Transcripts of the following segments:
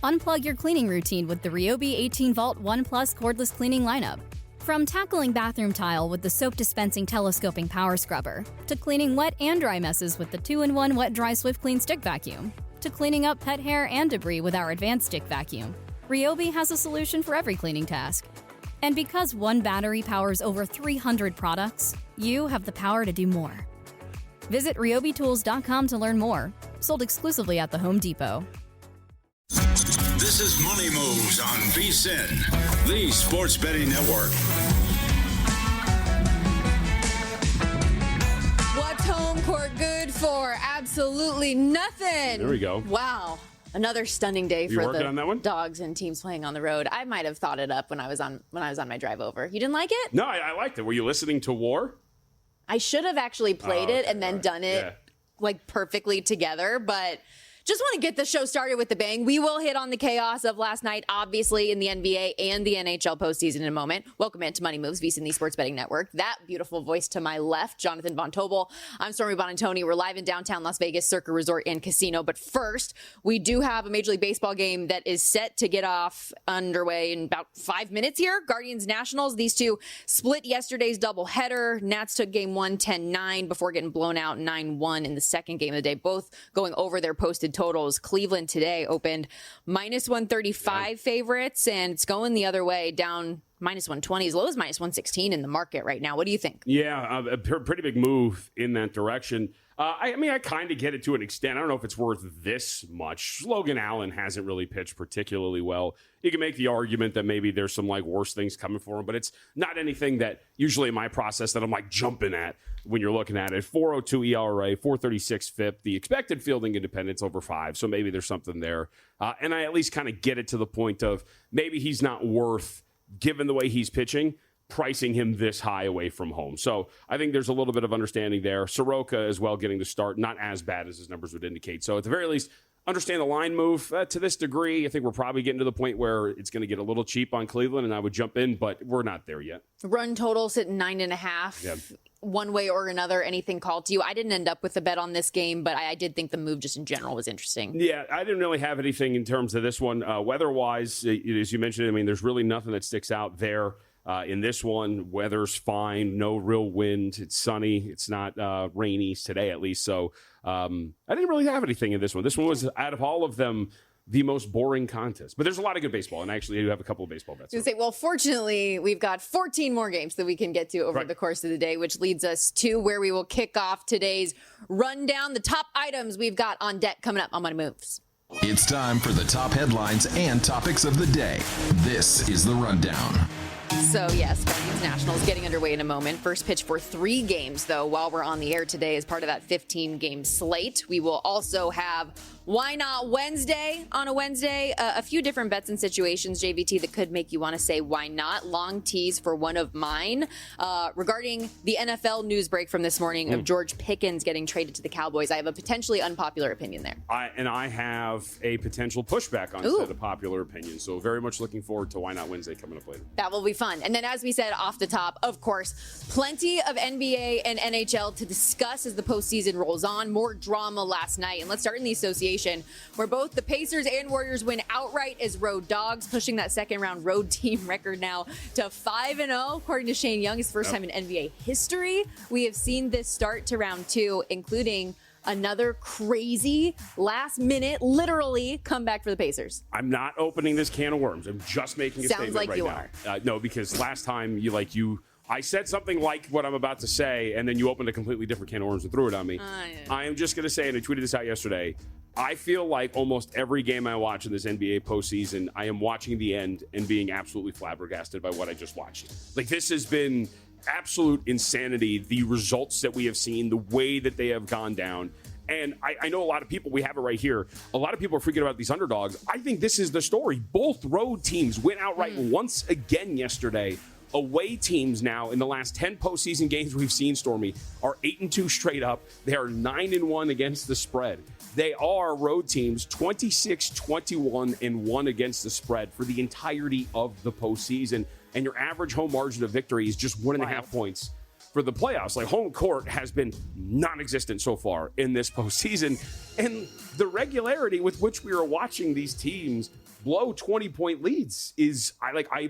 Unplug your cleaning routine with the Ryobi 18-Volt One Plus cordless cleaning lineup. From tackling bathroom tile with the soap-dispensing telescoping power scrubber, to cleaning wet and dry messes with the 2-in-1 Wet-Dry Swift Clean Stick Vacuum, to cleaning up pet hair and debris with our advanced stick vacuum, Ryobi has a solution for every cleaning task. And because one battery powers over 300 products, you have the power to do more. Visit ryobitools.com to learn more. Sold exclusively at the Home Depot. This is Money Moves on VSiN, the sports betting network. What's home court good for? Absolutely nothing. There we go. Wow. Another stunning day for working on that one? Dogs and teams playing on the road. I might have thought it up when I was on my drive over. You didn't like it? No, I liked it. Were you listening to War? I should have actually played it and then done it like perfectly together, but just want to get the show started with the bang. We will hit on the chaos of last night, obviously, in the NBA and the NHL postseason in a moment. Welcome into Money Moves, VSiN, the Sports Betting Network. That beautiful voice to my left, Jonathan Von Tobel. I'm Stormy Buonantony. We're live in downtown Las Vegas, Circa Resort and Casino. But first, we do have a Major League Baseball game that is set to get off underway in about 5 minutes here. Guardians Nationals. These two split yesterday's doubleheader. Nats took game 1, 10-9 before getting blown out 9-1 in the second game of the day, both going over their posted totals. Cleveland today opened minus 135 favorites, and it's going the other way, down minus 120, as low as minus 116 in the market right now. What do you think? Yeah, a pretty big move in that direction. I kind of get it to an extent. I don't know if it's worth this much. Logan Allen hasn't really pitched particularly well. You can make the argument that maybe there's some worse things coming for him, but it's not anything that usually in my process that I'm jumping at when you're looking at it. 4.02 ERA, 4.36 FIP, the expected fielding independence over 5, so maybe there's something there. And I at least kind of get it to the point of maybe he's not worth, given the way he's pitching, pricing him this high away from home. So I think there's a little bit of understanding there. Soroka as well getting the start, not as bad as his numbers would indicate. So at the very least, understand the line move to this degree. I think we're probably getting to the point where it's going to get a little cheap on Cleveland, and I would jump in, but we're not there yet. Run total sitting 9.5. Yeah. One way or another, anything called to you? I didn't end up with a bet on this game, but I did think the move just in general was interesting. Yeah, I didn't really have anything in terms of this one. Weather-wise, as you mentioned, there's really nothing that sticks out there. In this one, weather's fine, no real wind. It's sunny. It's not rainy today, at least. So I didn't really have anything in this one. This one was, out of all of them, the most boring contest. But there's a lot of good baseball, and actually I do have a couple of baseball bets. I was going to say, well, fortunately, we've got 14 more games that we can get to over the course of the day, which leads us to where we will kick off today's rundown, the top items we've got on deck coming up on Money Moves. It's time for the top headlines and topics of the day. This is the rundown. So, yes, Guardians Nationals getting underway in a moment. First pitch for 3 games, though, while we're on the air today as part of that 15-game slate. We will also have Why Not Wednesday on a Wednesday. A few different bets and situations, JVT, that could make you want to say why not. Long tease for one of mine regarding the NFL news break from this morning of George Pickens getting traded to the Cowboys. I have a potentially unpopular opinion there. I have a potential pushback on said a popular opinion. So very much looking forward to Why Not Wednesday coming up later. That will be fun. And then, as we said off the top, of course, plenty of NBA and NHL to discuss as the postseason rolls on. More drama last night. And let's start in the association, where both the Pacers and Warriors win outright as road dogs, pushing that second-round road team record now to 5-0. According to Shane Young, it's the first time in NBA history we have seen this start to round 2, including another crazy last-minute, literally, comeback for the Pacers. I'm not opening this can of worms. I'm just making a statement like right you now. are. No, because last time I said something like what I'm about to say, and then you opened a completely different can of worms and threw it on me. I am just going to say, and I tweeted this out yesterday, I feel like almost every game I watch in this NBA postseason, I am watching the end and being absolutely flabbergasted by what I just watched. This has been absolute insanity, the results that we have seen, the way that they have gone down. And I know a lot of people, we have it right here, a lot of people are freaking about these underdogs. I think this is the story. Both road teams went outright once again yesterday. Away teams now in the last 10 postseason games we've seen, Stormy, are 8-2 straight up. They are 9-1 against the spread. They are road teams 26-21-1 against the spread for the entirety of the postseason. And your average home margin of victory is just 1.5 points for the playoffs. Home court has been non-existent so far in this postseason. And the regularity with which we are watching these teams blow 20-point leads is I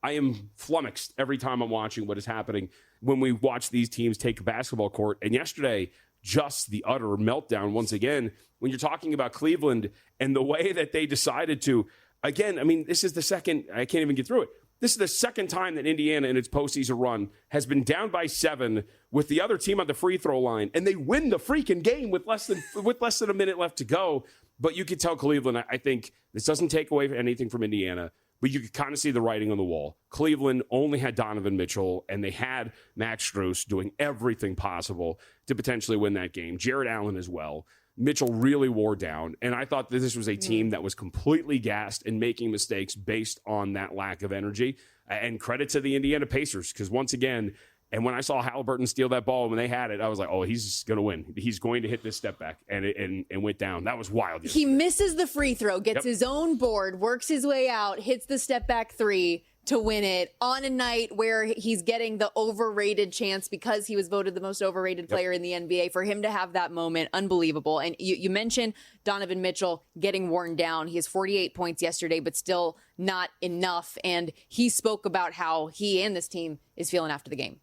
am flummoxed every time I'm watching what is happening when we watch these teams take a basketball court. And yesterday, just the utter meltdown once again when you're talking about Cleveland and the way that they decided to, again, I mean, this is the second, I can't even get through it. This is the second time that Indiana in its postseason run has been down by 7 with the other team on the free throw line, and they win the freaking game with less than a minute left to go. But you could tell Cleveland, I think this doesn't take away anything from Indiana, but you could kind of see the writing on the wall. Cleveland only had Donovan Mitchell, and they had Max Strus doing everything possible to potentially win that game. Jared Allen as well. Mitchell really wore down, and I thought that this was a team that was completely gassed and making mistakes based on that lack of energy. And credit to the Indiana Pacers, because once again, and when I saw Halliburton steal that ball when they had it, I was like, oh, he's going to win. He's going to hit this step back, and went down. That was wild. Yesterday. He misses the free throw, gets his own board, works his way out, hits the step back 3 to win it on a night where he's getting the overrated chance because he was voted the most overrated player in the NBA. For him to have that moment, unbelievable. And you mentioned Donovan Mitchell getting worn down. He has 48 points yesterday, but still not enough. And he spoke about how he and this team is feeling after the game.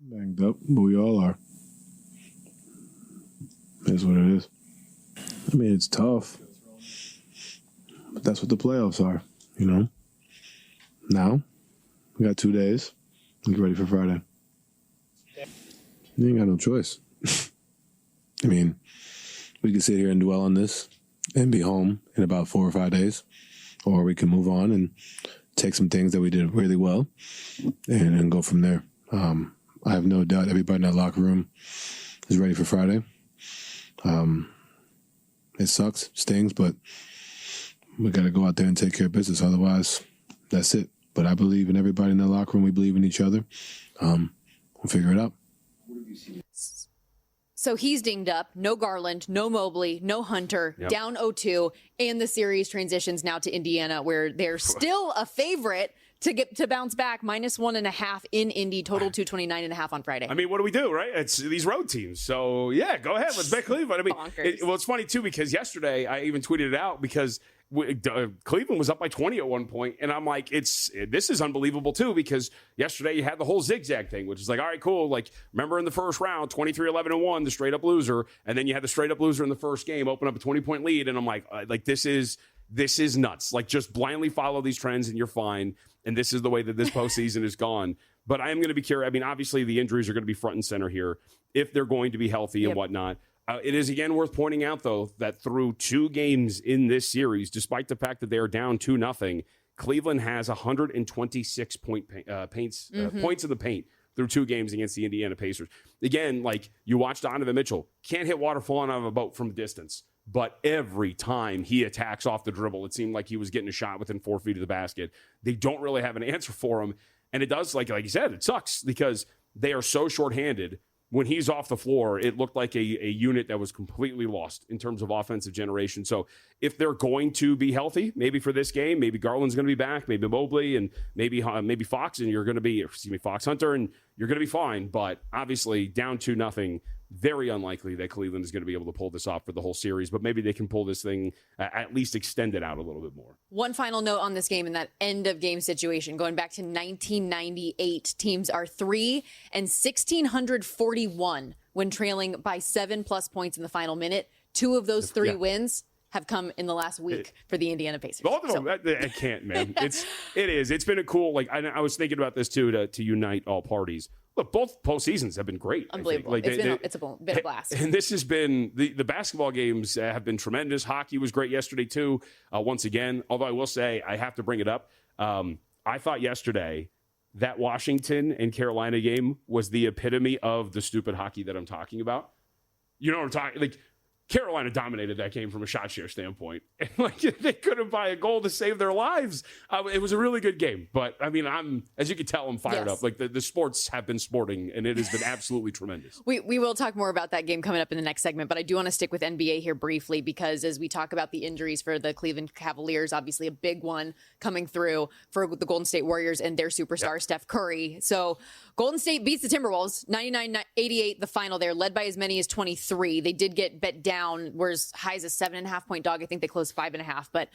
Banged up, but we all are. That's what it is. I mean, it's tough. But that's what the playoffs are, you know? Now, we got 2 days. Get ready for Friday. You ain't got no choice. I mean, we can sit here and dwell on this and be home in about 4 or 5 days. Or we can move on and take some things that we did really well and go from there. I have no doubt everybody in that locker room is ready for Friday. It sucks, stings, but we got to go out there and take care of business. Otherwise, that's it. But I believe in everybody in the locker room. We believe in each other. We'll figure it out. So he's dinged up. No Garland, no Mobley, no Hunter, down 0-2. And the series transitions now to Indiana, where they're still a favorite to bounce back. -1.5 in Indy, total 229.5 on Friday. I mean, what do we do, right? It's these road teams. So, yeah, go ahead. Let's bet Cleveland. I mean, it's funny, too, because yesterday I even tweeted it out because Cleveland was up by 20 at one point, and I'm like, this is unbelievable, too, because yesterday you had the whole zigzag thing, which is like, all right, cool. Like, remember in the first round, 23-11-1, the straight-up loser, and then you had the straight-up loser in the first game, open up a 20-point lead, and I'm like, this is nuts. Like, just blindly follow these trends, and you're fine. And this is the way that this postseason is gone. But I am going to be curious. I mean, obviously, the injuries are going to be front and center here if they're going to be healthy and whatnot. It is, again, worth pointing out, though, that through 2 games in this series, despite the fact that they are down 2-0, Cleveland has 126 points in the paint through 2 games against the Indiana Pacers. Again, like, you watch Donovan Mitchell, can't hit water falling out of a boat from a distance. But every time he attacks off the dribble, it seemed like he was getting a shot within 4 feet of the basket. They don't really have an answer for him. And it does, like you said, it sucks because they are so shorthanded. When he's off the floor, it looked like a unit that was completely lost in terms of offensive generation. So if they're going to be healthy, maybe for this game, maybe Garland's going to be back, maybe Mobley, and maybe Fox, and you're going to be, Fox Hunter, and you're going to be fine. But obviously, down 2-0, very unlikely that Cleveland is going to be able to pull this off for the whole series. But maybe they can pull this thing, at least extend it out a little bit more. One final note on this game in that end of game situation, going back to 1998, teams are 3 and 1,641 when trailing by 7+ points in the final minute. 2 of those 3 wins have come in the last week for the Indiana Pacers. Both of them, I can't, man. It is. It's been a cool, like, I was thinking about this too, to unite all parties. Look, both postseasons have been great. Unbelievable. Like, it's been a blast. And this has been, the basketball games have been tremendous. Hockey was great yesterday too, once again. Although I will say, I have to bring it up. I thought yesterday that Washington and Carolina game was the epitome of the stupid hockey that I'm talking about. You know what I'm talking, like, Carolina dominated that game from a shot share standpoint. And like they couldn't buy a goal to save their lives. It was a really good game. But I mean, as you can tell, I'm fired up. Like the sports have been sporting, and it has been absolutely tremendous. We will talk more about that game coming up in the next segment, but I do want to stick with NBA here briefly because as we talk about the injuries for the Cleveland Cavaliers, obviously a big one coming through for the Golden State Warriors and their superstar, Steph Curry. So Golden State beats the Timberwolves 99-88, the final there, led by as many as 23. They did get bet down. Were as high as a 7.5 point dog. I think they closed 5.5, but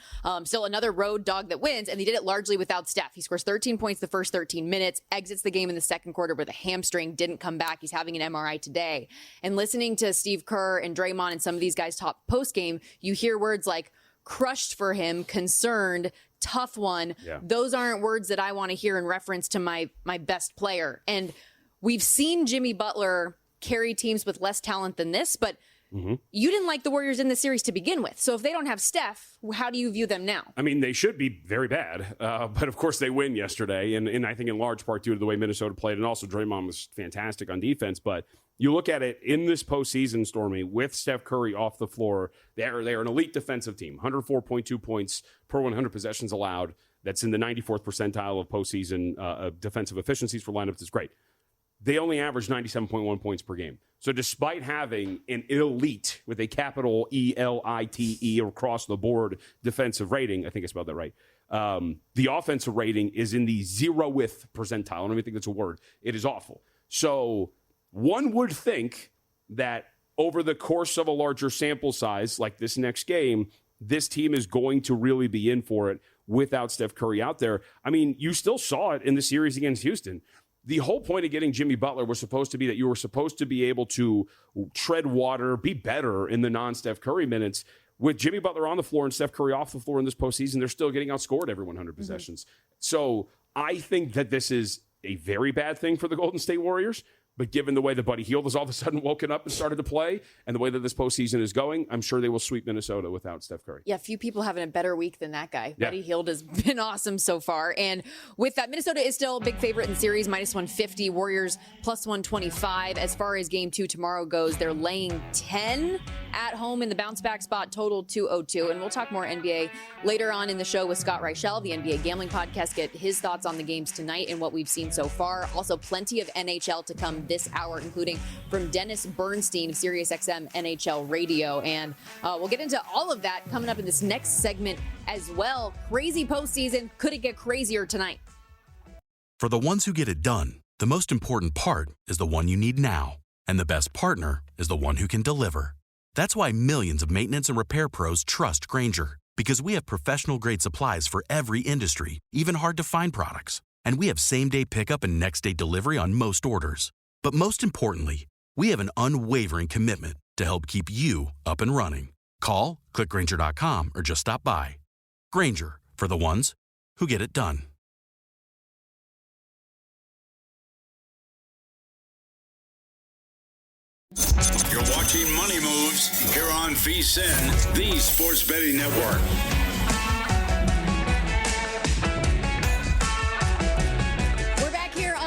still another road dog that wins. And they did it largely without Steph. He scores 13 points the first 13 minutes, exits the game in the second quarter with a hamstring, didn't come back. He's having an MRI today. And listening to Steve Kerr and Draymond and some of these guys talk post game, you hear words like crushed for him, concerned, tough one. Yeah. Those aren't words that I want to hear in reference to my best player. And we've seen Jimmy Butler carry teams with less talent than this, but you didn't like the Warriors in the series to begin with. So if they don't have Steph, how do you view them now? I mean, they should be very bad. But of course they win yesterday. And I think in large part due to the way Minnesota played. And also Draymond was fantastic on defense. But you look at it in this postseason, Stormy, with Steph Curry off the floor, they're an elite defensive team. 104.2 points per 100 possessions allowed. That's in the 94th percentile of postseason defensive efficiencies for lineups. That's great. They only average 97.1 points per game. So despite having an elite, with a capital ELITE across the board defensive rating, I think I spelled that right, the offensive rating is in the 0th percentile. I don't even think that's a word. It is awful. So one would think that over the course of a larger sample size, like this next game, this team is going to really be in for it without Steph Curry out there. I mean, you still saw it in the series against Houston. The whole point of getting Jimmy Butler was supposed to be that you were supposed to be able to tread water, be better in the non-Steph Curry minutes. With Jimmy Butler on the floor and Steph Curry off the floor in this postseason, they're still getting outscored every 100 possessions. So I think that this is a very bad thing for the Golden State Warriors. But given the way that Buddy Hield has all of a sudden woken up and started to play, and the way that this postseason is going, I'm sure they will sweep Minnesota without Steph Curry. Yeah, few people having a better week than that guy. Yeah. Buddy Hield has been awesome so far. And with that, Minnesota is still a big favorite in the series, minus 150. Warriors plus 125. As far as game 2 tomorrow goes, they're laying 10 at home in the bounce back spot, total 202. And we'll talk more NBA later on in the show with Scott Reichel, the NBA Gambling Podcast, get his thoughts on the games tonight and what we've seen so far. Also, plenty of NHL to come this hour, including from Dennis Bernstein of SiriusXM NHL Radio. And we'll get into all of that coming up in this next segment as well. Crazy postseason. Could it get crazier tonight? For the ones who get it done, the most important part is the one you need now. And the best partner is the one who can deliver. That's why millions of maintenance and repair pros trust Grainger, because we have professional-grade supplies for every industry, even hard-to-find products. And we have same-day pickup and next-day delivery on most orders. But most importantly, we have an unwavering commitment to help keep you up and running. Call, click Grainger.com, or just stop by. Grainger, for the ones who get it done. You're watching Money Moves here on VSiN, the Sports Betting Network.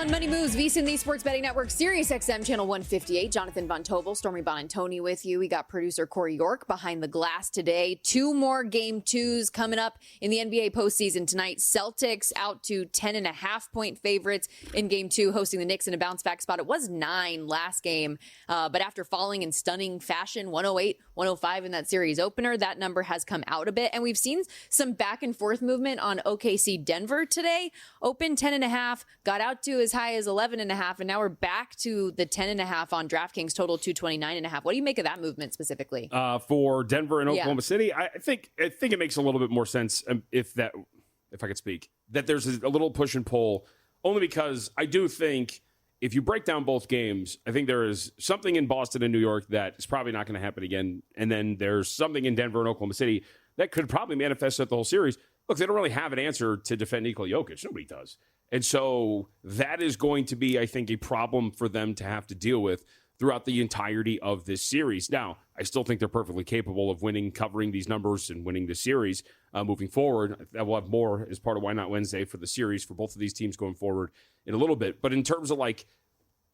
Money Moves, VSiN, the Sports Betting Network, SiriusXM, Channel 158. Jonathan Von Tobel, Stormy Buonantony with you. We got producer Corey York behind the glass today. 2 more Game 2s coming up in the NBA postseason tonight. Celtics out to 10.5-point favorites in Game 2, hosting the Knicks in a bounce-back spot. It was 9 last game, but after falling in stunning fashion, 108-105 in that series opener, that number has come out a bit. And we've seen some back-and-forth movement on OKC Denver today. Opened 10.5, got out to as high as 11.5, and now we're back to the 10.5 on DraftKings, total 229.5. What do you make of that movement specifically? For Denver and Oklahoma City, I think it makes a little bit more sense if I could speak, that there's a little push and pull, only because I do think if you break down both games, I think there is something in Boston and New York that is probably not going to happen again, and then there's something in Denver and Oklahoma City that could probably manifest at the whole series. Look, they don't really have an answer to defend Nikola Jokic. Nobody does. And so that is going to be, I think, a problem for them to have to deal with throughout the entirety of this series. Now, I still think they're perfectly capable of winning, covering these numbers and winning the series moving forward. We'll have more as part of Why Not Wednesday for the series for both of these teams going forward in a little bit. But in terms of like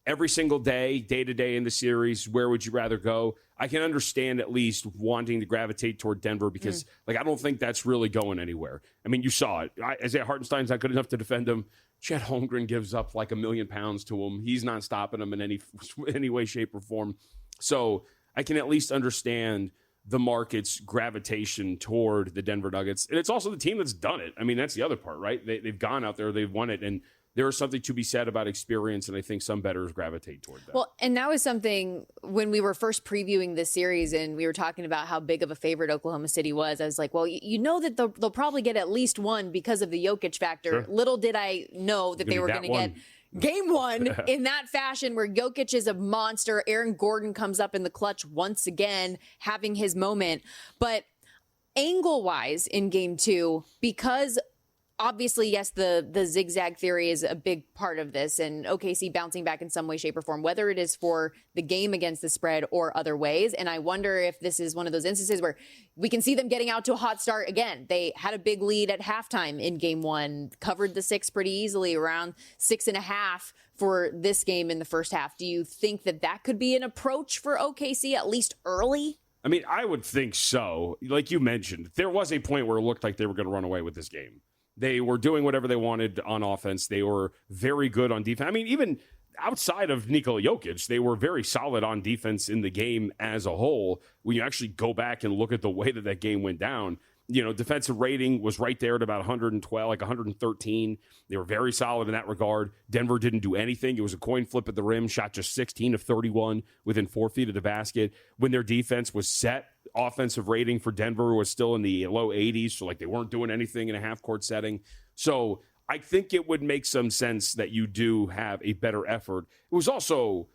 every single day to day in the series, where would you rather go? I can understand at least wanting to gravitate toward Denver because, I don't think that's really going anywhere. I mean, you saw it. Isaiah Hartenstein's not good enough to defend him. Chet Holmgren gives up like 1 million pounds to him. He's not stopping him in any way, shape, or form. So I can at least understand the market's gravitation toward the Denver Nuggets. And it's also the team that's done it. I mean, that's the other part, right? They've gone out there, they've won it, and there is something to be said about experience, and I think some bettors gravitate toward that. Well, and that was something when we were first previewing this series and we were talking about how big of a favorite Oklahoma City was. I was like, well, you know that they'll probably get at least one because of the Jokic factor. Sure. Little did I know that they were going to get game one in that fashion where Jokic is a monster. Aaron Gordon comes up in the clutch once again, having his moment. But angle-wise in game two, because obviously, yes, the zigzag theory is a big part of this, and OKC bouncing back in some way, shape, or form, whether it is for the game against the spread or other ways. And I wonder if this is one of those instances where we can see them getting out to a hot start again. They had a big lead at halftime in game one, covered the 6 pretty easily, around 6.5 for this game in the first half. Do you think that could be an approach for OKC, at least early? I mean, I would think so. Like you mentioned, there was a point where it looked like they were going to run away with this game. They were doing whatever they wanted on offense. They were very good on defense. I mean, even outside of Nikola Jokic, they were very solid on defense in the game as a whole. When you actually go back and look at the way that game went down, defensive rating was right there at about 112, like 113. They were very solid in that regard. Denver didn't do anything. It was a coin flip at the rim, shot just 16 of 31 within 4 feet of the basket. When their defense was set, offensive rating for Denver was still in the low 80s, so they weren't doing anything in a half-court setting. So I think it would make some sense that you do have a better effort. It was also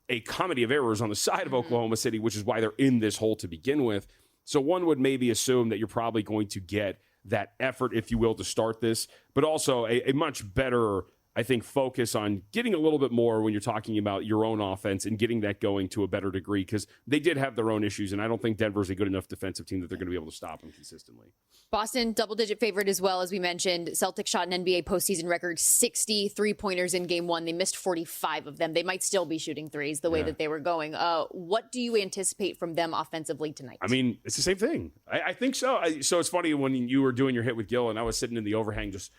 a comedy of errors on the side of Oklahoma City, which is why they're in this hole to begin with. So one would maybe assume that you're probably going to get that effort, if you will, to start this, but also a much better, I think, focus on getting a little bit more when you're talking about your own offense and getting that going to a better degree, because they did have their own issues, and I don't think Denver's a good enough defensive team that they're going to be able to stop them consistently. Boston, double-digit favorite as well, as we mentioned. Celtics shot an NBA postseason record 60 three-pointers in game one. They missed 45 of them. They might still be shooting threes the way that they were going. What do you anticipate from them offensively tonight? I mean, it's the same thing. I think so. So it's funny, when you were doing your hit with Gil and I was sitting in the overhang just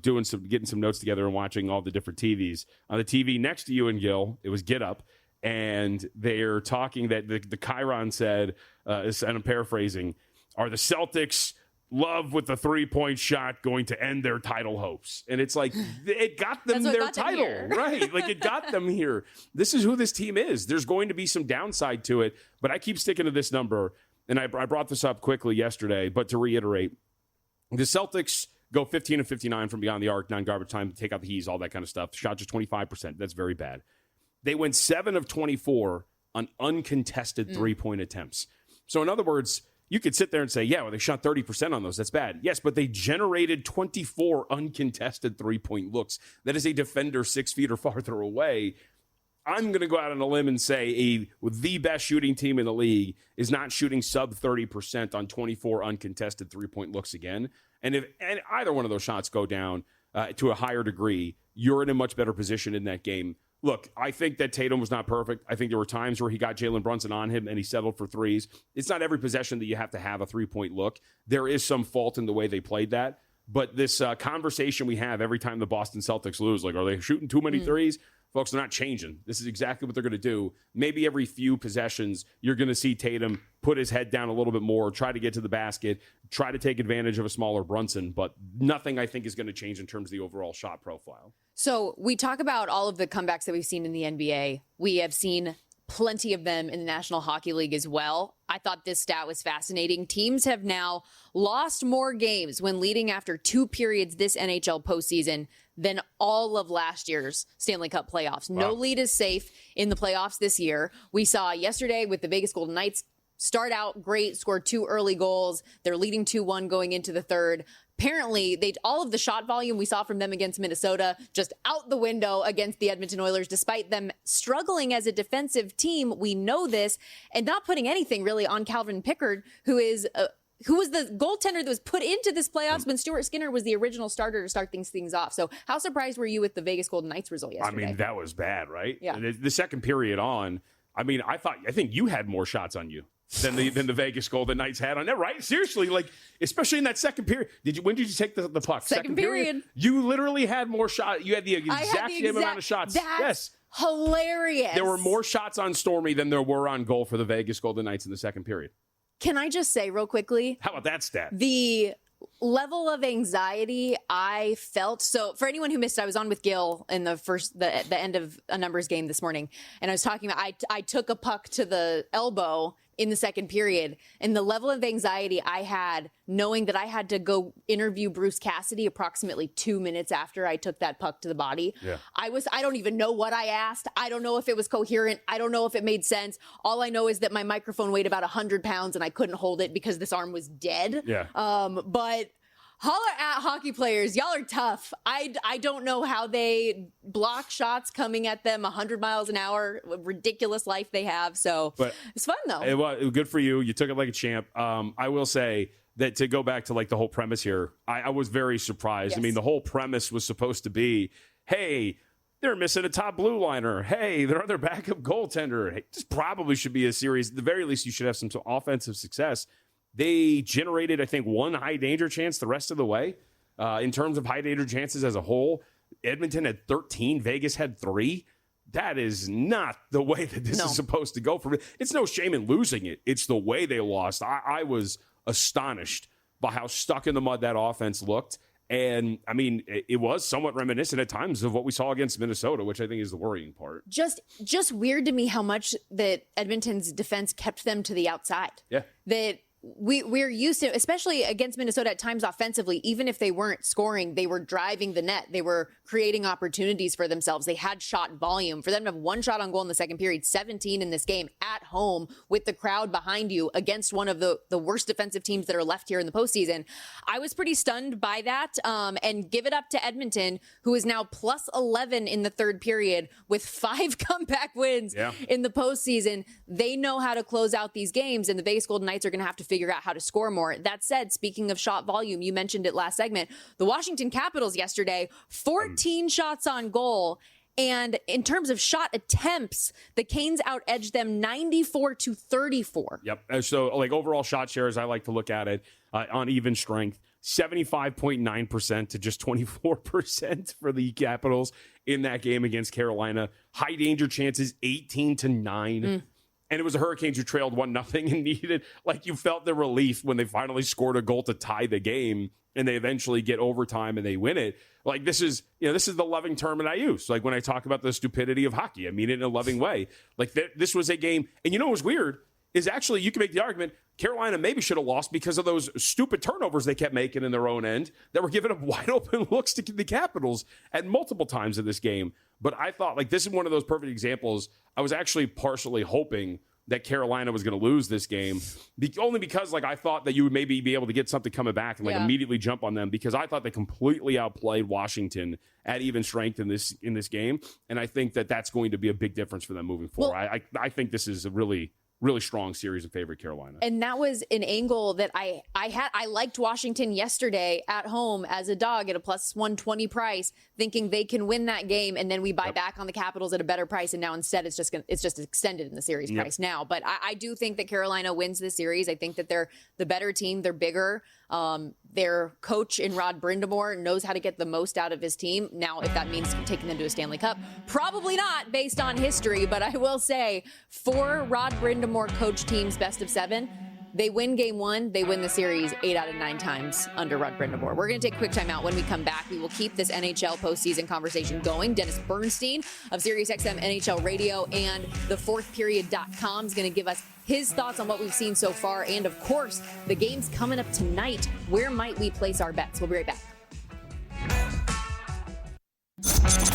getting some notes together and watching all the different TVs. On the TV next to you and Gil, it was Get Up, and they're talking that the Chiron said, and I'm paraphrasing, are the Celtics love with the three-point shot going to end their title hopes? And it's like, it got them their title, right? It got them here. This is who this team is. There's going to be some downside to it, but I keep sticking to this number, and I brought this up quickly yesterday, but to reiterate, the Celtics go 15 of 59 from beyond the arc, non-garbage time, take out the he's, all that kind of stuff. Shot just 25%. That's very bad. They went 7 of 24 on uncontested three-point attempts. So in other words, you could sit there and say, they shot 30% on those. That's bad. Yes, but they generated 24 uncontested three-point looks. That is a defender 6 feet or farther away. I'm going to go out on a limb and say the best shooting team in the league is not shooting sub 30% on 24 uncontested three-point looks again. And if either one of those shots go down to a higher degree, you're in a much better position in that game. Look, I think that Tatum was not perfect. I think there were times where he got Jalen Brunson on him and he settled for threes. It's not every possession that you have to have a three-point look. There is some fault in the way they played that. But this conversation we have every time the Boston Celtics lose, are they shooting too many threes? Folks, they're not changing. This is exactly what they're going to do. Maybe every few possessions, you're going to see Tatum put his head down a little bit more, try to get to the basket, try to take advantage of a smaller Brunson, but nothing I think is going to change in terms of the overall shot profile. So we talk about all of the comebacks that we've seen in the NBA. We have seen plenty of them in the National Hockey League as well. I thought this stat was fascinating. Teams have now lost more games when leading after 2 periods this NHL postseason than all of last year's Stanley Cup playoffs. Wow. No lead is safe in the playoffs this year. We saw yesterday with the Vegas Golden Knights start out great, scored 2 early goals. They're leading 2-1 going into the third. Apparently, all of the shot volume we saw from them against Minnesota just out the window against the Edmonton Oilers, despite them struggling as a defensive team. We know this, and not putting anything really on Calvin Pickard, who is who was the goaltender that was put into this playoffs when Stuart Skinner was the original starter to start things off. So how surprised were you with the Vegas Golden Knights result yesterday? I mean, that was bad, right? Yeah. The second period on, I mean, I think you had more shots on you than the Vegas Golden Knights had on it, right? Seriously, like, especially in that second period. When did you take the puck? Second period. You literally had more shots. You had the exact same amount of shots. That's hilarious. There were more shots on Stormy than there were on goal for the Vegas Golden Knights in the second period. Can I just say real quickly? How about that stat? The level of anxiety I felt. So for anyone who missed it, I was on with Gil in the end of a numbers game this morning. And I was talking about, I took a puck to the elbow in the second period, and the level of anxiety I had knowing that I had to go interview Bruce Cassidy approximately 2 minutes after I took that puck to the body. Yeah. I don't even know what I asked. I don't know if it was coherent. I don't know if it made sense. All I know is that my microphone weighed about 100 pounds and I couldn't hold it because this arm was dead. Yeah. But holler at hockey players. Y'all are tough. I don't know how they block shots coming at them 100 miles an hour. Ridiculous life they have. So it's fun, though. It was good for you. You took it like a champ. I will say that to go back to like the whole premise here, I was very surprised. Yes. I mean, the whole premise was supposed to be, hey, they're missing a top blue liner. Hey, they're their backup goaltender. Hey, this probably should be a series. At the very least, you should have some offensive success. They generated, I think, one high danger chance the rest of the way. In terms of high danger chances as a whole, Edmonton had 13, Vegas had 3. That is not the way that this is supposed to go for me. It's no shame in losing it. It's the way they lost. I was astonished by how stuck in the mud that offense looked. And, I mean, it was somewhat reminiscent at times of what we saw against Minnesota, which I think is the worrying part. Just weird to me how much that Edmonton's defense kept them to the outside. Yeah. That we're used to, especially against Minnesota at times offensively, even if they weren't scoring, they were driving the net. They were creating opportunities for themselves. They had shot volume. For them to have one shot on goal in the second period, 17 in this game at home with the crowd behind you against one of the worst defensive teams that are left here in the postseason. I was pretty stunned by that. And give it up to Edmonton, who is now plus 11 in the third period with 5 comeback wins in the postseason. They know how to close out these games, and the Vegas Golden Knights are going to have to figure out how to score more. That said, speaking of shot volume, you mentioned it last segment, the Washington Capitals yesterday, 14 shots on goal. And in terms of shot attempts, the Canes out-edged them 94-34. Yep. So, like, overall shot shares, I like to look at it on even strength. 75.9% to just 24% for the Capitals in that game against Carolina. High danger chances, 18-9. And it was the Hurricanes who trailed 1-0 and needed, like, you felt the relief when they finally scored a goal to tie the game and they eventually get overtime and they win it. Like, this is the loving term that I use. Like, when I talk about the stupidity of hockey, I mean it in a loving way. Like, this was a game. And you know what was weird is actually you can make the argument Carolina maybe should have lost because of those stupid turnovers they kept making in their own end that were giving up wide open looks to the Capitals at multiple times in this game. But I thought, like, this is one of those perfect examples. I was actually partially hoping that Carolina was going to lose this game, only because, like, I thought that you would maybe be able to get something coming back and, like, immediately jump on them, because I thought they completely outplayed Washington at even strength in this game. And I think that that's going to be a big difference for them moving forward. Well, I think this is a really strong series in favor of Carolina. And that was an angle that I liked Washington yesterday at home as a dog at a plus 120 price, thinking they can win that game, and then we buy back on the Capitals at a better price, and now instead it's just extended in the series price now. But I do think that Carolina wins this series. I think that they're the better team. They're bigger. Their coach in Rod Brind'Amour knows how to get the most out of his team. Now, if that means taking them to a Stanley Cup, probably not based on history, but I will say for Rod Brind'Amour coach teams best of 7, they win game 1, they win the series 8 out of 9 times under Rod Brind'Amour. We're going to take a quick time out. When we come back, we will keep this NHL postseason conversation going. Dennis Bernstein of SiriusXM NHL Radio and thefourthperiod.com is going to give us his thoughts on what we've seen so far. And of course, the game's coming up tonight. Where might we place our bets? We'll be right back.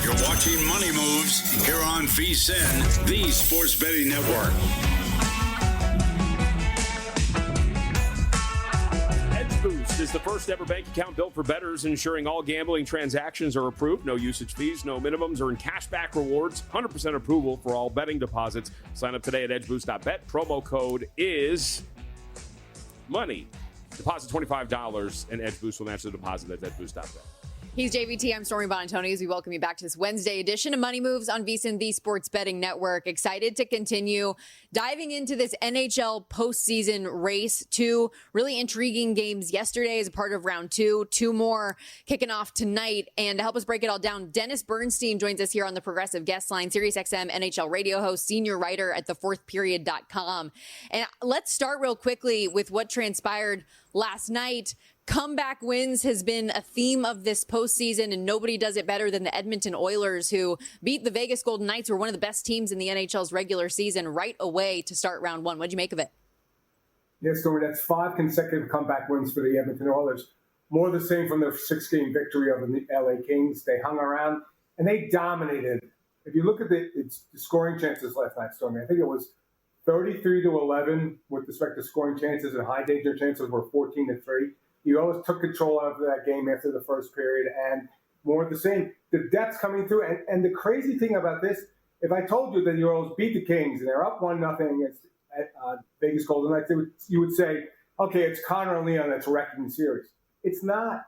You're watching Money Moves here on VSiN, the sports betting network. Boost is the first ever bank account built for bettors, ensuring all gambling transactions are approved. No usage fees, no minimums, or in cashback rewards. 100% approval for all betting deposits. Sign up today at edgeboost.bet. Promo code is money. Deposit $25 and Edge Boost will match the deposit at edgeboost.bet. He's JVT. I'm Stormy Buonantony as we welcome you back to this Wednesday edition of Money Moves on VSiN, the Sports Betting Network. Excited to continue diving into this NHL postseason race. Two really intriguing games yesterday as a part of round two. Two more kicking off tonight. And to help us break it all down, Dennis Bernstein joins us here on the Progressive Guest Line, SiriusXM NHL radio host, senior writer at thefourthperiod.com. And let's start real quickly with what transpired last night. Comeback wins has been a theme of this postseason, and nobody does it better than the Edmonton Oilers, who beat the Vegas Golden Knights, who are one of the best teams in the NHL's regular season, right away to start round one. What'd you make of it? Yes, Stormy, that's 5 consecutive comeback wins for the Edmonton Oilers. More the same from their 6-game victory over the LA Kings. They hung around, and they dominated. If you look at the scoring chances last night, Stormy, I think it was 33-11 with respect to scoring chances, and high danger chances were 14-3. You always took control of that game after the first period, and more of the same. The depth's coming through, and the crazy thing about this, if I told you that the Oilers beat the Kings and they're up 1-0 against Vegas Golden Knights, you would say, okay, it's Connor and Leon that's wrecking the series. It's not.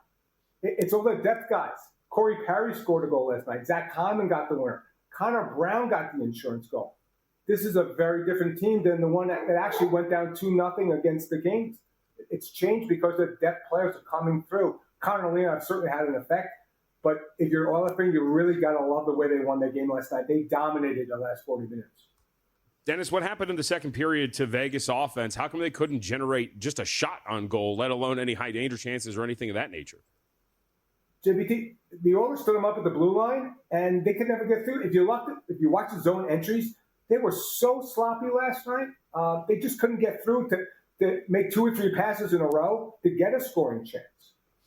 It's all the depth guys. Corey Perry scored a goal last night. Zach Cohen got the winner. Connor Brown got the insurance goal. This is a very different team than the one that actually went down 2-0 against the Kings. It's changed because the depth players are coming through. Connor and Leon certainly had an effect, but if you're Oilers fan, you really got to love the way they won their game last night. They dominated the last 40 minutes. Dennis, what happened in the second period to Vegas offense? How come they couldn't generate just a shot on goal, let alone any high danger chances or anything of that nature? JBT, the Oilers stood them up at the blue line, and they could never get through. If you watch the zone entries, they were so sloppy last night. They just couldn't get through to make 2 or 3 passes in a row to get a scoring chance.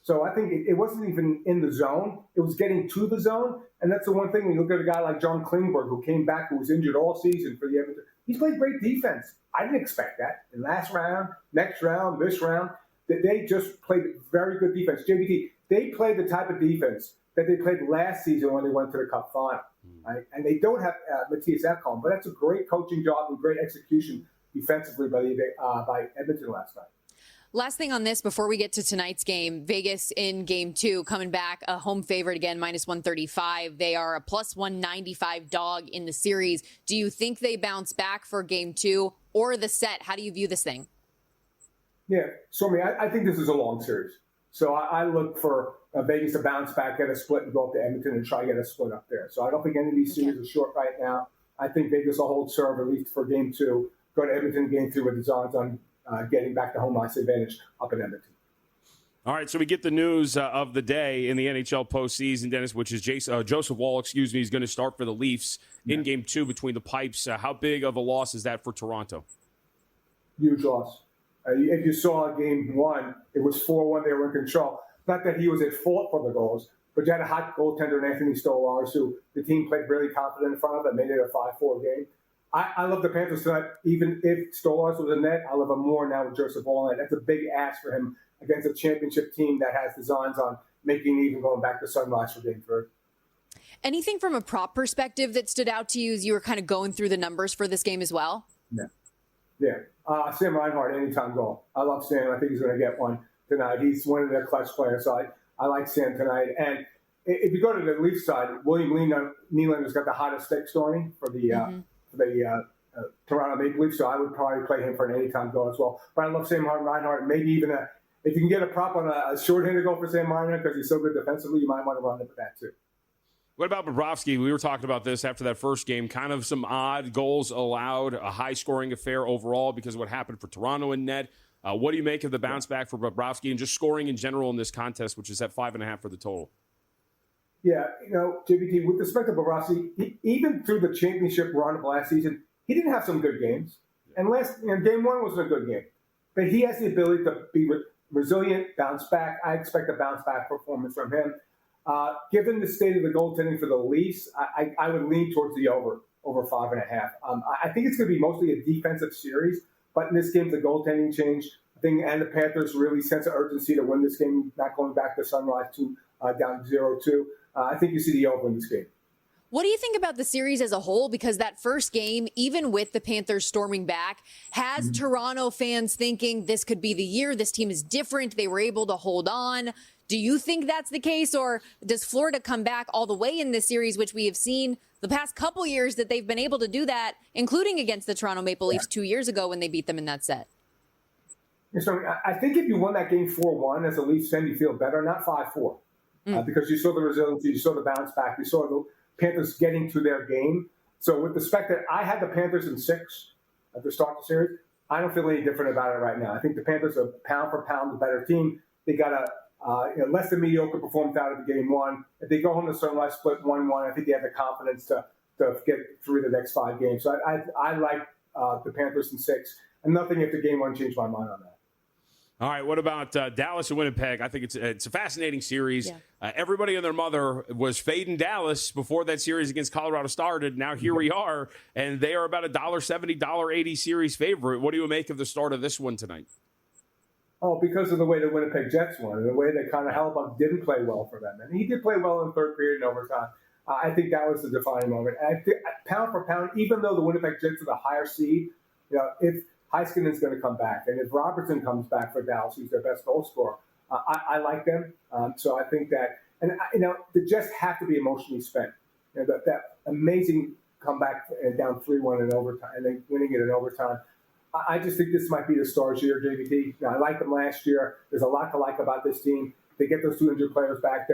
So I think it wasn't even in the zone. It was getting to the zone. And that's the one thing when you look at a guy like John Klingberg, who came back, who was injured all season for the Edmonton. He's played great defense. I didn't expect that. In last round, next round, this round, that they just played very good defense. JBT, they played the type of defense that they played last season when they went to the Cup final. Right? And they don't have Matthias Ekholm, but that's a great coaching job and great execution defensively by Edmonton last night. Last thing on this before we get to tonight's game, Vegas in game 2 coming back a home favorite again, -135. They are a +195 dog in the series. Do you think they bounce back for game 2 or the set? How do you view this thing? Yeah, Stormy, I think this is a long series. So I look for Vegas to bounce back, get a split, and go up to Edmonton and try to get a split up there. So I don't think any of these series are short right now. I think Vegas will hold serve at least for game 2. Go to Edmonton game 3 with the odds on getting back to home ice advantage up in Edmonton. All right, so we get the news of the day in the NHL postseason, Dennis, which is Joseph Woll, is going to start for the Leafs in game 2 between the Pipes. How big of a loss is that for Toronto? Huge loss. If you saw game 1, it was 4-1. They were in control. Not that he was at fault for the goals, but you had a hot goaltender in Anthony Stolarz, who the team played really confident in front of and made it a 5-4 game. I love the Panthers tonight. Even if Stolarz was in net, I love him more now with Joseph Woll in. That's a big ask for him against a championship team that has designs on making even going back to sunrise for game 3. Anything from a prop perspective that stood out to you as you were kind of going through the numbers for this game as well? Yeah. Sam Reinhart, anytime goal. I love Sam. I think he's going to get one tonight. He's one of the clutch players, so I like Sam tonight. And if you go to the Leafs side, William Nylander's got the hottest stick story for the Toronto Maple Leafs, so I would probably play him for an anytime goal as well. But I love Sam Reinhart. Maybe even if you can get a prop on a short-handed goal for Sam Reinhart because he's so good defensively, you might want to run it with that too. What about Bobrovsky? We were talking about this after that first game. Kind of some odd goals allowed, a high-scoring affair overall because of what happened for Toronto in net. What do you make of the bounce back for Bobrovsky and just scoring in general in this contest, which is at 5.5 for the total? Yeah, JBT, with respect to Bobrovsky, even through the championship run of last season, he didn't have some good games. And game 1 was a good game. But he has the ability to be resilient, bounce back. I expect a bounce back performance from him. Given the state of the goaltending for the Leafs, I would lean towards the over 5.5. I think it's going to be mostly a defensive series, but in this game, the goaltending changed. I think, and the Panthers really sense of urgency to win this game, not going back to sunrise to down 0-2. I think you see the over in this game. What do you think about the series as a whole? Because that first game, even with the Panthers storming back, has Toronto fans thinking this could be the year. This team is different. They were able to hold on. Do you think that's the case, or does Florida come back all the way in this series, which we have seen the past couple years that they've been able to do that, including against the Toronto Maple Leafs 2 years ago when they beat them in that set? So I think if you won that game 4-1 as a Leafs fan, you feel better, not 5-4, because you saw the resiliency, you saw the bounce back, you saw the Panthers getting to their game. So with the spec that I had the Panthers in 6 at the start of the series, I don't feel any different about it right now. I think the Panthers are pound for pound the better team. They got a less than mediocre performance out of the game 1. If they go home to Sunrise split 1-1, I think they have the confidence to get through the next 5 games. So I like the Panthers in 6, and nothing if the game 1 changed my mind on that. All right, what about Dallas and Winnipeg? I think it's a fascinating series. Yeah. Everybody and their mother was fading Dallas before that series against Colorado started. Now here we are, and they are about a $1.70, $1.80 series favorite. What do you make of the start of this one tonight? Oh, because of the way the Winnipeg Jets won, and the way that Connor Hellebuyck didn't play well for them. And he did play well in the third period and overtime. I think that was the defining moment. And I think, pound for pound, even though the Winnipeg Jets are the higher seed, if Heiskanen's going to come back, and if Robertson comes back for Dallas, who's their best goal scorer, I like them. So I think that, and the Jets have to be emotionally spent. That amazing comeback down 3-1 in overtime, and then winning it in overtime. I just think this might be the Stars' year, JVT. I liked them last year. There's a lot to like about this team. They get those 200 players back.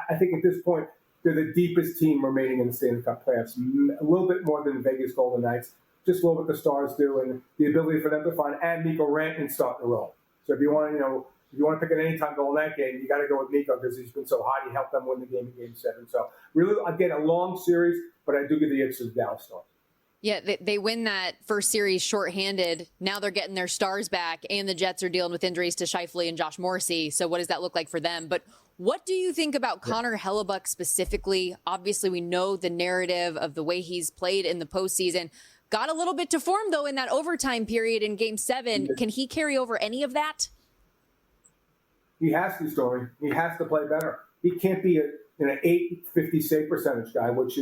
I think at this point, they're the deepest team remaining in the Stanley Cup playoffs, a little bit more than Vegas Golden Knights. Just love what the Stars do and the ability for them to find Mikko Rantanen start the role. So if you want to pick an anytime goal in that game, you got to go with Mikko because he's been so hot. He helped them win the game in Game 7. So really, again, a long series, but I do give the edge to the Dallas Stars. Yeah, they win that first series shorthanded. Now they're getting their stars back, and the Jets are dealing with injuries to Scheifele and Josh Morrissey. So what does that look like for them? But what do you think about Connor Hellebuyck specifically? Obviously, we know the narrative of the way he's played in the postseason. Got a little bit to form, though, in that overtime period in Game 7. Can he carry over any of that? He has to, Stormy. He has to play better. He can't be an 850 save percentage guy, which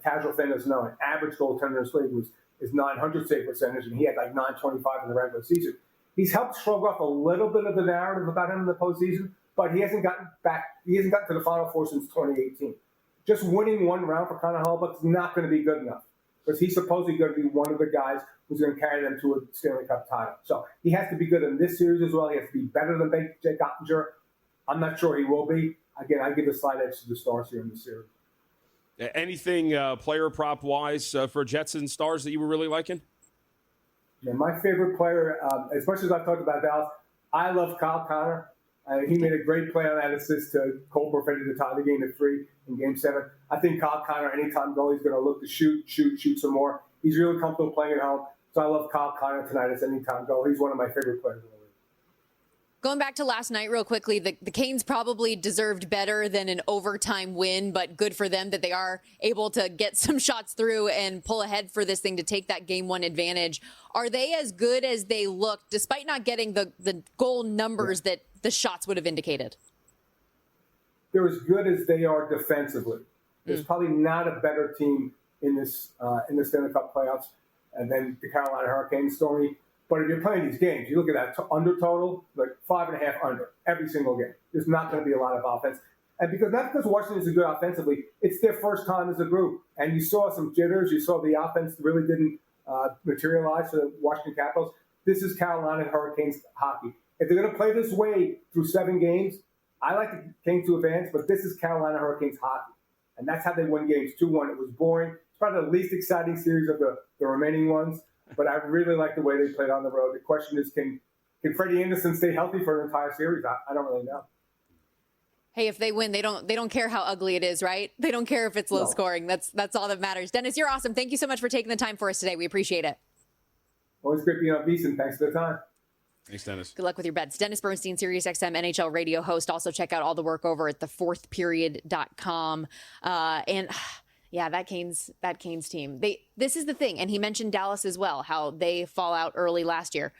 casual fan doesn't know. An average goaltender in this league is 900 save percentage, and he had like 925 in the regular season. He's helped shrug off a little bit of the narrative about him in the postseason, but he hasn't gotten back. He hasn't gotten to the Final Four since 2018. Just winning one round for Connor Hellebuyck is not going to be good enough, because he's supposedly going to be one of the guys who's going to carry them to a Stanley Cup title. So he has to be good in this series as well. He has to be better than Jake Ottinger. I'm not sure he will be. Again, I give a slight edge to the Stars here in this series. Anything player prop wise for Jets and Stars that you were really liking? Yeah, my favorite player, as much as I've talked about Dallas, I love Kyle Connor. He made a great play on that assist to Cole Perfetti to tie the game at 3 in Game 7. I think Kyle Connor, anytime goal, he's going to look to shoot some more. He's really comfortable playing at home. So I love Kyle Connor tonight as anytime goal. He's one of my favorite players in the league. Going back to last night real quickly, the Canes probably deserved better than an overtime win, but good for them that they are able to get some shots through and pull ahead for this thing to take that Game 1 advantage. Are they as good as they look, despite not getting the goal numbers that the shots would have indicated? They're as good as they are defensively. There's probably not a better team in the Stanley Cup playoffs than the Carolina Hurricanes, Stormy. But if you're playing these games, you look at that under total, like 5.5 under every single game. There's not going to be a lot of offense. And not because Washington is good offensively, it's their first time as a group. And you saw some jitters. You saw the offense really didn't materialize for the Washington Capitals. This is Carolina Hurricanes hockey. If they're going to play this way through 7 games, I like the Canes to advance, but this is Carolina Hurricanes hockey. And that's how they won games 2-1. It was boring. It's probably the least exciting series of the remaining ones. But I really like the way they played on the road. The question is, can Freddie Anderson stay healthy for an entire series? I don't really know. Hey, if they win, they don't care how ugly it is, right? They don't care if it's low scoring. That's all that matters. Dennis, you're awesome. Thank you so much for taking the time for us today. We appreciate it. Always great being on VSiN. Thanks for the time. Thanks, Dennis. Good luck with your bets. Dennis Bernstein, SiriusXM NHL radio host. Also check out all the work over at thefourthperiod.com. Yeah, that Canes team. This is the thing, and he mentioned Dallas as well, how they fall out early last year.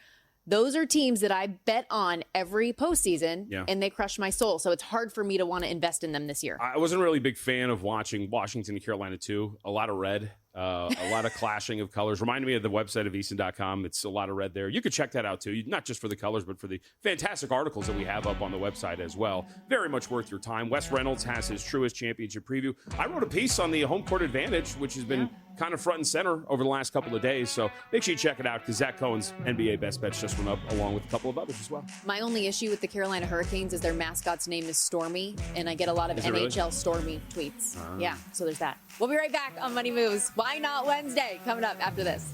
those are teams that I bet on every postseason, and they crush my soul. So it's hard for me to want to invest in them this year. I wasn't really a big fan of watching Washington and Carolina too. A lot of red, a lot of clashing of colors. Reminded me of the website of VSiN.com. It's a lot of red there. You could check that out too, not just for the colors, but for the fantastic articles that we have up on the website as well. Very much worth your time. Wes Reynolds has his Truist Championship preview. I wrote a piece on the home court advantage, which has been kind of front and center over the last couple of days. So make sure you check it out because Zach Cohen's NBA Best Bets just went up along with a couple of others as well. My only issue with the Carolina Hurricanes is their mascot's name is Stormy, and I get a lot of NHL really? Stormy tweets. Yeah, so there's that. We'll be right back on Money Moves. Why Not Wednesday? Coming up after this.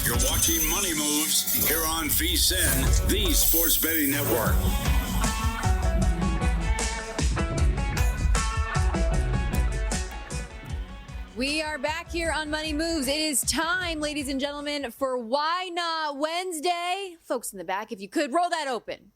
You're watching Money Moves here on VSiN, the sports betting network. We are back here on Money Moves. It is time, ladies and gentlemen, for Why Not Wednesday. Folks in the back, if you could, roll that open.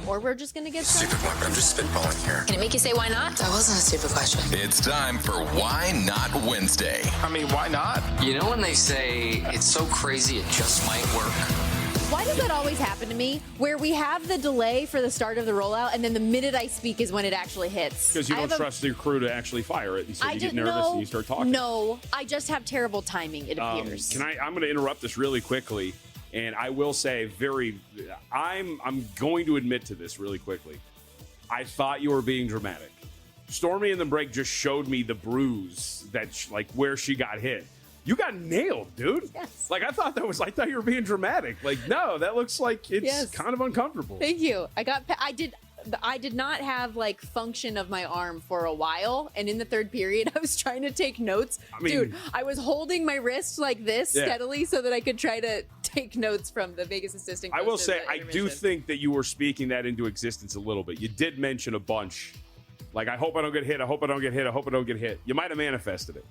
Or we're just going to get started. Stupid one, but I'm just spitballing here. Can it make you say why not? That wasn't a stupid question. It's time for Why Not Wednesday. I mean, why not? You know when they say it's so crazy it just might work? Why does that always happen to me, where we have the delay for the start of the rollout, and then the minute I speak is when it actually hits? Because you don't trust your crew to actually fire it, and so you get nervous and you start talking. No, I just have terrible timing, it appears. I'm going to interrupt this really quickly, and I will say I'm going to admit to this really quickly. I thought you were being dramatic. Stormy in the break just showed me the bruise that, where she got hit. You got nailed, dude. Yes. I thought you were being dramatic. No, that looks like it's kind of uncomfortable. Thank you. I did not have function of my arm for a while, and in the third period I was trying to take notes. Dude, I was holding my wrist like this steadily so that I could try to take notes from the Vegas assistant coach. I will say I do think that you were speaking that into existence a little bit. You did mention a bunch. I hope I don't get hit. I hope I don't get hit. I hope I don't get hit. You might have manifested it.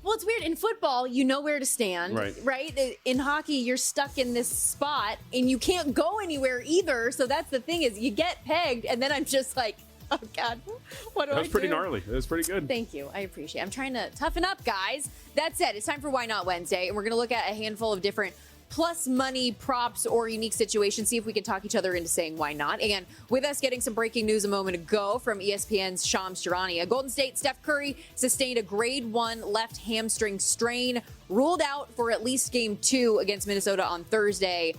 Well, it's weird. In football, you know where to stand, right? In hockey, you're stuck in this spot, and you can't go anywhere either. So that's the thing is you get pegged, and then I'm just like, oh, God, what do I do? That was pretty gnarly. That was pretty good. Thank you. I appreciate it. I'm trying to toughen up, guys. That said, it's time for Why Not Wednesday, and we're going to look at a handful of different plus money props or unique situations, see if we can talk each other into saying why not. And with us getting some breaking news a moment ago from ESPN's Shams Charania, Golden State Steph Curry sustained a grade 1 left hamstring strain, ruled out for at least game 2 against Minnesota on Thursday.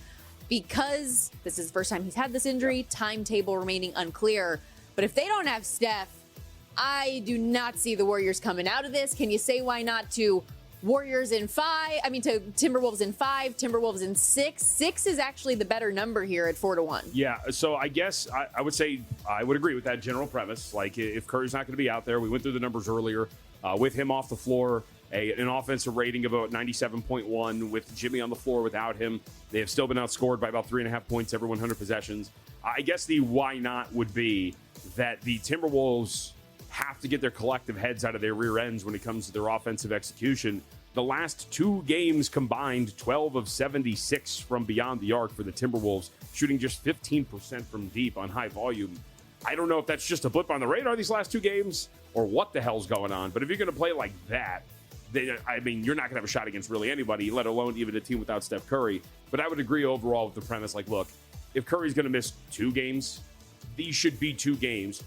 Because this is the first time he's had this injury, timetable remaining unclear. But if they don't have Steph, I do not see the Warriors coming out of this. Can you say why not to Warriors in 5? To Timberwolves in 5, Timberwolves in 6. 6 is actually the better number here at 4-1. Yeah, so I guess I would say I would agree with that general premise. If Curry's not going to be out there, we went through the numbers earlier. With him off the floor, an offensive rating of about 97.1. With Jimmy on the floor without him, they have still been outscored by about 3.5 points every 100 possessions. I guess the why not would be that the Timberwolves have to get their collective heads out of their rear ends when it comes to their offensive execution. The last 2 games combined, 12 of 76 from beyond the arc for the Timberwolves, shooting just 15% from deep on high volume. I don't know if that's just a blip on the radar these last 2 games or what the hell's going on, but if you're going to play like that, you're not going to have a shot against really anybody, let alone even a team without Steph Curry. But I would agree overall with the premise, look, if Curry's going to miss 2 games, these should be 2 games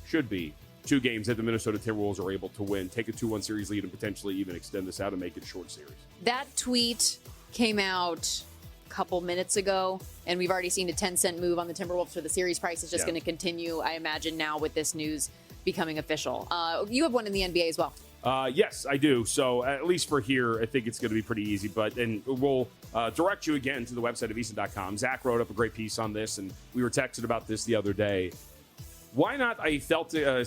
that the Minnesota Timberwolves are able to win, take a 2-1 series lead, and potentially even extend this out and make it a short series. That tweet came out a couple minutes ago, and we've already seen a 10-cent move on the Timberwolves for the series price. Is just going to continue, I imagine, now with this news becoming official. You have one in the NBA as well. Yes, I do. So at least for here, I think it's going to be pretty easy. And we'll direct you again to the website of VSiN.com. Zach wrote up a great piece on this, and we were texted about this the other day. Why not a Thunder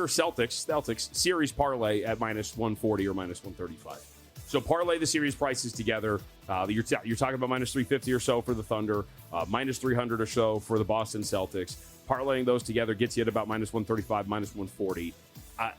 Celtics series parlay at minus 140 or minus 135? So parlay the series prices together. You're talking about minus 350 or so for the Thunder, minus 300 or so for the Boston Celtics. Parlaying those together gets you at about minus 135, minus 140.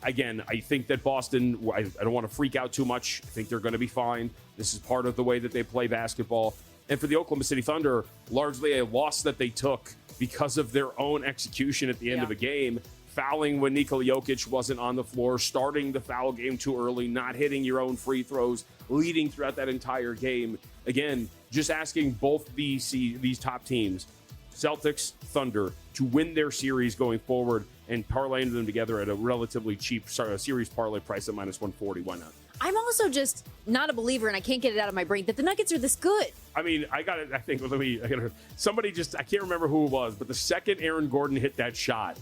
Again, I think that Boston, I don't want to freak out too much. I think they're going to be fine. This is part of the way that they play basketball. And for the Oklahoma City Thunder, largely a loss that they took because of their own execution at the end of a game, fouling when Nikola Jokic wasn't on the floor, starting the foul game too early, not hitting your own free throws, leading throughout that entire game. Again, just asking both these top teams, Celtics, Thunder, to win their series going forward and parlaying them together at a relatively cheap series parlay price at -140. Why not? I'm also just not a believer, and I can't get it out of my brain, that the Nuggets are this good. I mean, I can't remember who it was, but the second Aaron Gordon hit that shot,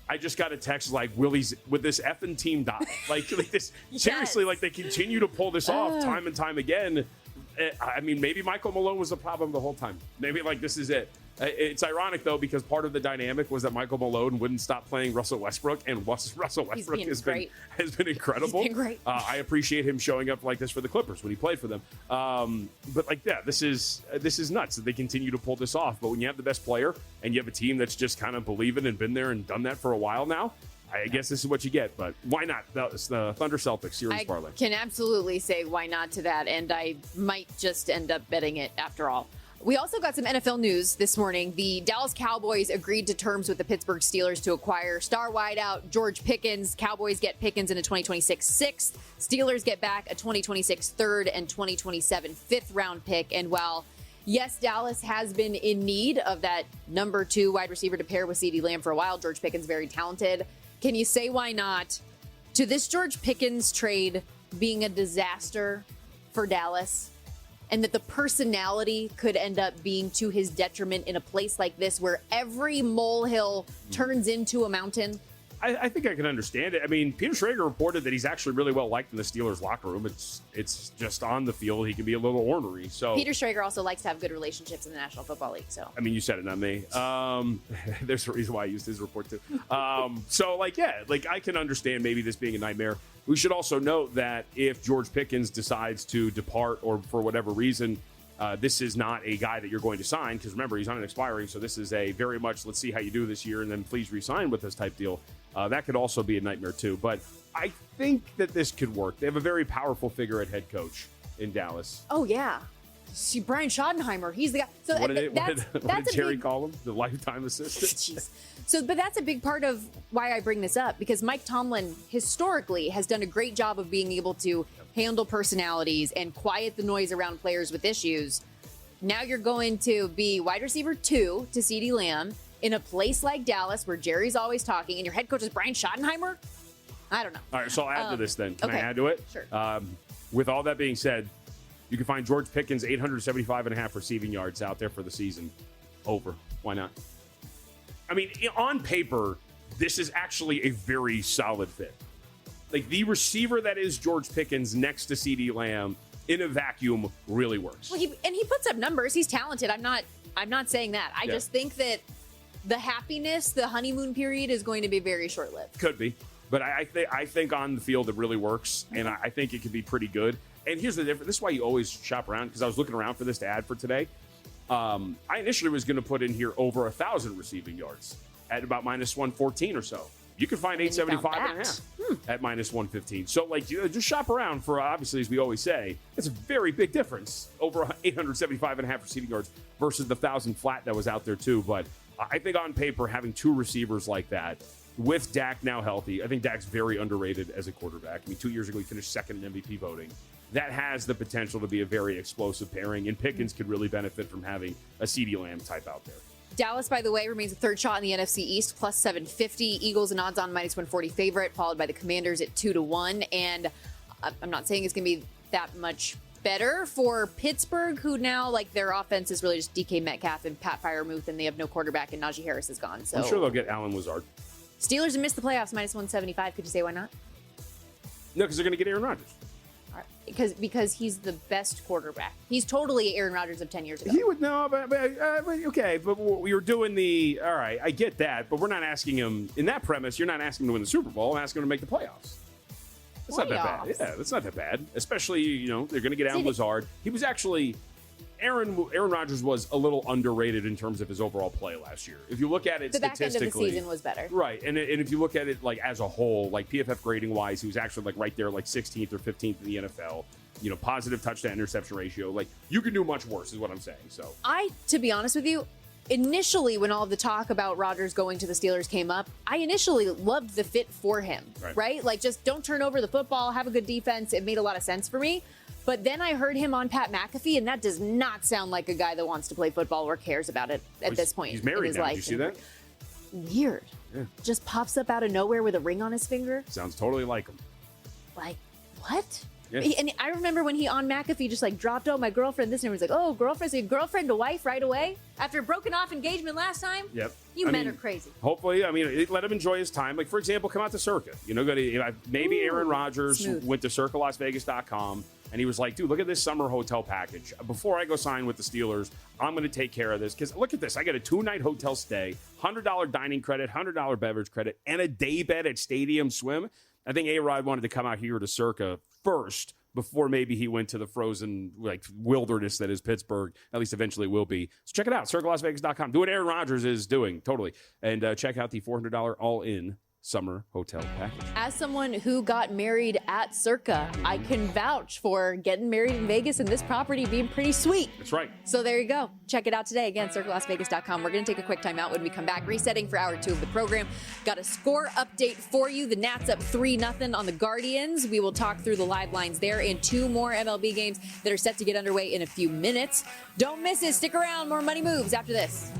I just got a text like, will this effing team die? Like this, seriously, like they continue to pull this off time and time again. I mean, maybe Michael Malone was the problem the whole time. Maybe like this is it. It's ironic, though, because part of the dynamic was that Michael Malone wouldn't stop playing Russell Westbrook, and Russell Westbrook has been incredible. He's been great. I appreciate him showing up like this for the Clippers when he played for them. But like, yeah, this is nuts that they continue to pull this off. But when you have the best player and you have a team that's just kind of believing and been there and done that for a while now, I guess this is what you get. But why not? It's the Thunder Celtics series parlay. I can absolutely say why not to that, and I might just end up betting it after all. We also got some NFL news this morning. The Dallas Cowboys agreed to terms with the Pittsburgh Steelers to acquire star wideout George Pickens. Cowboys get Pickens in a 2026 sixth. Steelers get back a 2026 third and 2027 fifth round pick. And while, yes, Dallas has been in need of that number 2 wide receiver to pair with CeeDee Lamb for a while, George Pickens very talented. Can you say why not to this George Pickens trade being a disaster for Dallas? And that the personality could end up being to his detriment in a place like this where every molehill turns into a mountain? I think I can understand it. I mean, Peter Schrager reported that he's actually really well liked in the Steelers locker room. It's just on the field he can be a little ornery. So Peter Schrager also likes to have good relationships in the National Football League. So I mean, you said it, not me. There's a reason why I used his report too. So like, yeah, like I can understand maybe this being a nightmare. We should also note that if George Pickens decides to depart or for whatever reason, this is not a guy that you're going to sign because remember, he's on an expiring. So this is a very much let's see how you do this year and then please re-sign with this type deal. That could also be a nightmare too. But I think that this could work. They have a very powerful figure at head coach in Dallas. Oh, yeah. See, Brian Schottenheimer, he's the guy. So what did Jerry call him? The lifetime assistant? Jeez. So, but that's a big part of why I bring this up, because Mike Tomlin historically has done a great job of being able to handle personalities and quiet the noise around players with issues. Now you're going to be wide receiver 2 to CeeDee Lamb in a place like Dallas where Jerry's always talking and your head coach is Brian Schottenheimer? I don't know. All right, so I'll add to this then. Can I add to it? Sure. With all that being said, you can find George Pickens 875.5 receiving yards out there for the season. Over. Why not? I mean, on paper, this is actually a very solid fit. Like the receiver that is George Pickens next to CeeDee Lamb in a vacuum really works. Well, he puts up numbers. He's talented. I'm not saying that. I just think that the happiness, the honeymoon period is going to be very short-lived. Could be. But I think on the field it really works, and I think it could be pretty good. And here's the difference. This is why you always shop around, because I was looking around for this to add for today. I initially was going to put in here over 1,000 receiving yards at about -114 or so. You can find 875.5 at -115. So, like, just shop around for, obviously, as we always say, it's a very big difference. Over 875.5 receiving yards versus the 1,000 flat that was out there, too. But I think on paper, having 2 receivers like that, with Dak now healthy, I think Dak's very underrated as a quarterback. I mean, 2 years ago, he finished second in MVP voting. That has the potential to be a very explosive pairing, and Pickens could really benefit from having a CeeDee Lamb type out there. Dallas, by the way, remains a third shot in the NFC East, plus 750. Eagles an odds-on -140 favorite, followed by the Commanders at 2-1. And I'm not saying it's going to be that much better for Pittsburgh, who now, like, their offense is really just DK Metcalf and Pat Freiermuth, and they have no quarterback, and Najee Harris is gone. So I'm sure they'll get Alan Lazard. Steelers have missed the playoffs, -175. Could you say why not? No, because they're going to get Aaron Rodgers. Because he's the best quarterback. He's totally Aaron Rodgers of 10 years ago. He would know, but okay. But we were doing all right, I get that, but we're not asking him, in that premise, you're not asking him to win the Super Bowl. I'm asking him to make the playoffs. That's not that bad. Yeah, that's not that bad. Especially, they're going to get Alan Lazard. He was actually, Aaron Rodgers was a little underrated in terms of his overall play last year. If you look at it statistically. The back end of the season was better. Right, and if you look at it like as a whole, like PFF grading wise, he was actually like right there, like 16th or 15th in the NFL. positive touchdown interception ratio. Like, you can do much worse is what I'm saying. So to be honest with you, initially when all of the talk about Rodgers going to the Steelers came up, I initially loved the fit for him, right? Like, just don't turn over the football, have a good defense. It made a lot of sense for me. But then I heard him on Pat McAfee, and that does not sound like a guy that wants to play football or cares about it at this point. He's married now. Did you see that? Weird. Yeah. Just pops up out of nowhere with a ring on his finger. Sounds totally like him. Like, what? Yeah. And I remember when he on McAfee just like dropped, oh, my girlfriend, this, and everyone's like, oh, girlfriend, so your girlfriend to wife right away after a broken off engagement last time? Yep. You men are crazy. Hopefully, let him enjoy his time. Like, for example, come out to Circa. Go to, maybe Aaron Rodgers went to circalasvegas.com and he was like, dude, look at this summer hotel package. Before I go sign with the Steelers, I'm going to take care of this. Because look at this. I got a 2-night hotel stay, $100 dining credit, $100 beverage credit, and a day bed at Stadium Swim. I think A-Rod wanted to come out here to Circa first before maybe he went to the frozen wilderness that is Pittsburgh. At least eventually will be. So check it out, circalasvegas.com. Do what Aaron Rodgers is doing, totally. And check out the $400 all-in summer hotel package. As someone who got married at Circa, I can vouch for getting married in Vegas and this property being pretty sweet. That's right. So there you go. Check it out today. Again, circalasvegas.com. We're going to take a quick time out. When we come back, resetting for hour 2 of the program. Got a score update for you. The Nats up 3-0 on the Guardians. We will talk through the live lines there and 2 more MLB games that are set to get underway in a few minutes. Don't miss it. Stick around. More Money Moves after this.